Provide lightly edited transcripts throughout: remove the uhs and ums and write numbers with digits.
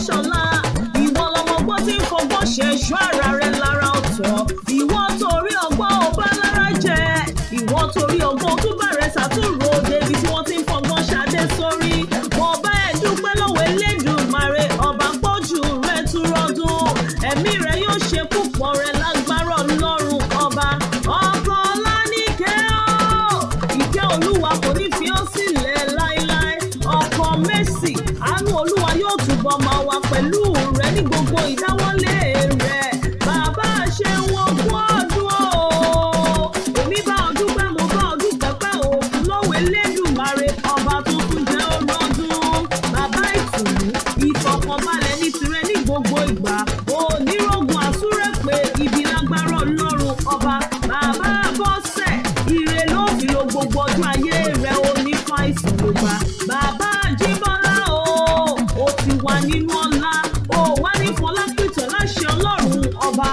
ṣọlá. Ìwọ lọmọgbọ́n tí ń fọgbọ́n ṣẹ̀ṣọ́ ara rẹ̀ lára ọ̀tọ̀. Ìwọ torí ọgbọ́n ò bá lára jẹ. Ìwọ torí ọgbọ́n tó bá rẹ̀ ṣàtúrò débi tí wọ́n ti ń fọgbọ́n ṣadé sórí. Mo bá ẹ dúpẹ́ lọ́wọ́ Elédùmarè ọba pọ́jù rẹ̀ tún rọ́dún. Ẹ̀mí rẹ̀ yóò ṣe púpọ̀ rẹ̀ lágbára Ọlọ́run ọba. Ọkọ Ọláníkẹ́ o, ìkẹ́ Olúwa kò ní fi ọ́ sílẹ̀ láíláí. Ọkọ Mercy, àánú Olúwa yóò túbọ̀ máa wà pẹ̀lú rẹ̀ ní gbogbo ìdáwọ́lé rẹ̀. Bàbá ṣe wọn kú ọdún o. Èmi bá ọ dúpẹ́, mo bá ọ dúpẹ́ pẹ́ o. Lọ́wọ́ Elédùmarè ọba tó tún jẹ́ ọlọ́dún. Bàbá ìtùnú, ìfọ̀kànbalẹ̀ ní tirẹ̀ ní gbogbo ìgbà. Onírògùn àsúrẹ́ pé ibi lágbára Ọlọ́run ọba. Bàbá Bọ́sẹ̀, ire ló fi lo gbogbo ọdún ayé rẹ̀ o ní fàìsàn ló gbà. Bàbá Jíbọ́lá o ti wà nínú ọlá. O wá ní Fọlápìtàn láṣẹ Ọlọ́run ọba.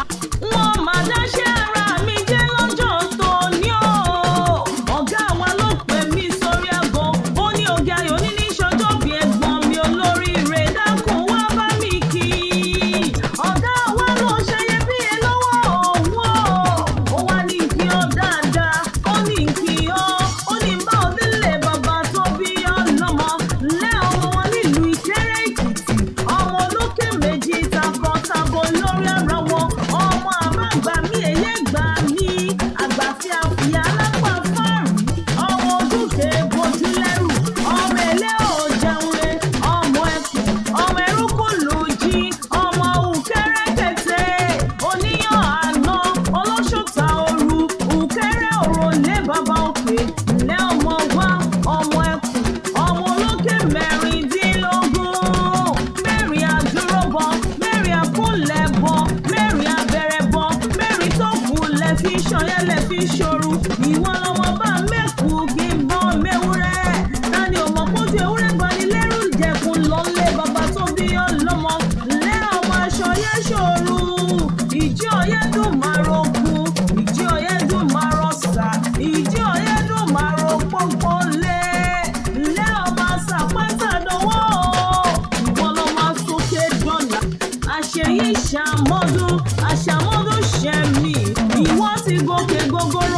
Wọ́n máa dáṣẹ́ ara mi jẹ́ lọ́jọ́ tòní o. Ọ̀gá wa ló pè mí sórí aago. Ó ní Ògèayò ní ní ṣọjọ́ bí ẹ̀gbọ́n mi olóríire dákun wá bá mi kí. Ọ̀gá wa ló ṣẹyẹ bí ẹ lọ́wọ́ òun o. Ó wá ní kí ọ dáadáa. Ó ní kí ọ. Ó ní bá ọ délé bàbá tó bí ọ lọ́mọ. Lẹ́ ọmọ wọn nílùú Ìkẹrẹ Èkìtì. Ọmọ olókè méjì takọ-tabo lórí ara wọn. Ọmọ àbágbà mi èyí gbà mí. Àgbà fíafíà lápá fáàrí. Ọmọ ojúkè bojú lẹ́rù. Ọmọ èlé ò jẹun re. Ọmọ ẹkùn. Ọmọ ẹrú kò lù jí. Ọmọ Ùkẹ́rẹ́kẹ̀tẹ̀. Oníyàn àná. Olóṣòta òru. Ùkẹ́rẹ́ òrò lé bàbá òkè. Ilé ọmọ wa. Ọmọ ẹkùn. Ọmọ olókè mẹ́rìndínlógún. Mẹ́rin àdúróbọ. Mẹ́rin àkúnlẹ̀bọ. Mẹ́rin abẹrẹbọ. Mẹ́rin tó kúnlẹ̀ fi ṣọyẹ́ lẹ̀ fi ṣoru. Ìwọ lọmọ bá mẹ́kù kí n bọ́ mẹ́wúrẹ́. Tani ò mọ̀ kójú ewúrẹ́ gbani lẹ́rù jẹ̀kun lọ́lé bàbá tó bí ọlọ́mọ. Lẹ́ ọmọ aṣọ yẹ́ ṣòru. Ìjì ọyẹ́ dùn máa roku. Ìjì ọyẹ́ dùn máa rọ̀ṣà. Ìjì ọyẹ́ dùn máa ro pọ́npọ́n lé. Lẹ́ ọmọ àṣàpátá dánwó. Ìwọ lọmọ sókè dọ́là. Àṣeyí ṣàmọ́dún. Àṣàmọ́dún ṣẹ̀mí. Ìwọ ti gòkè gogoro.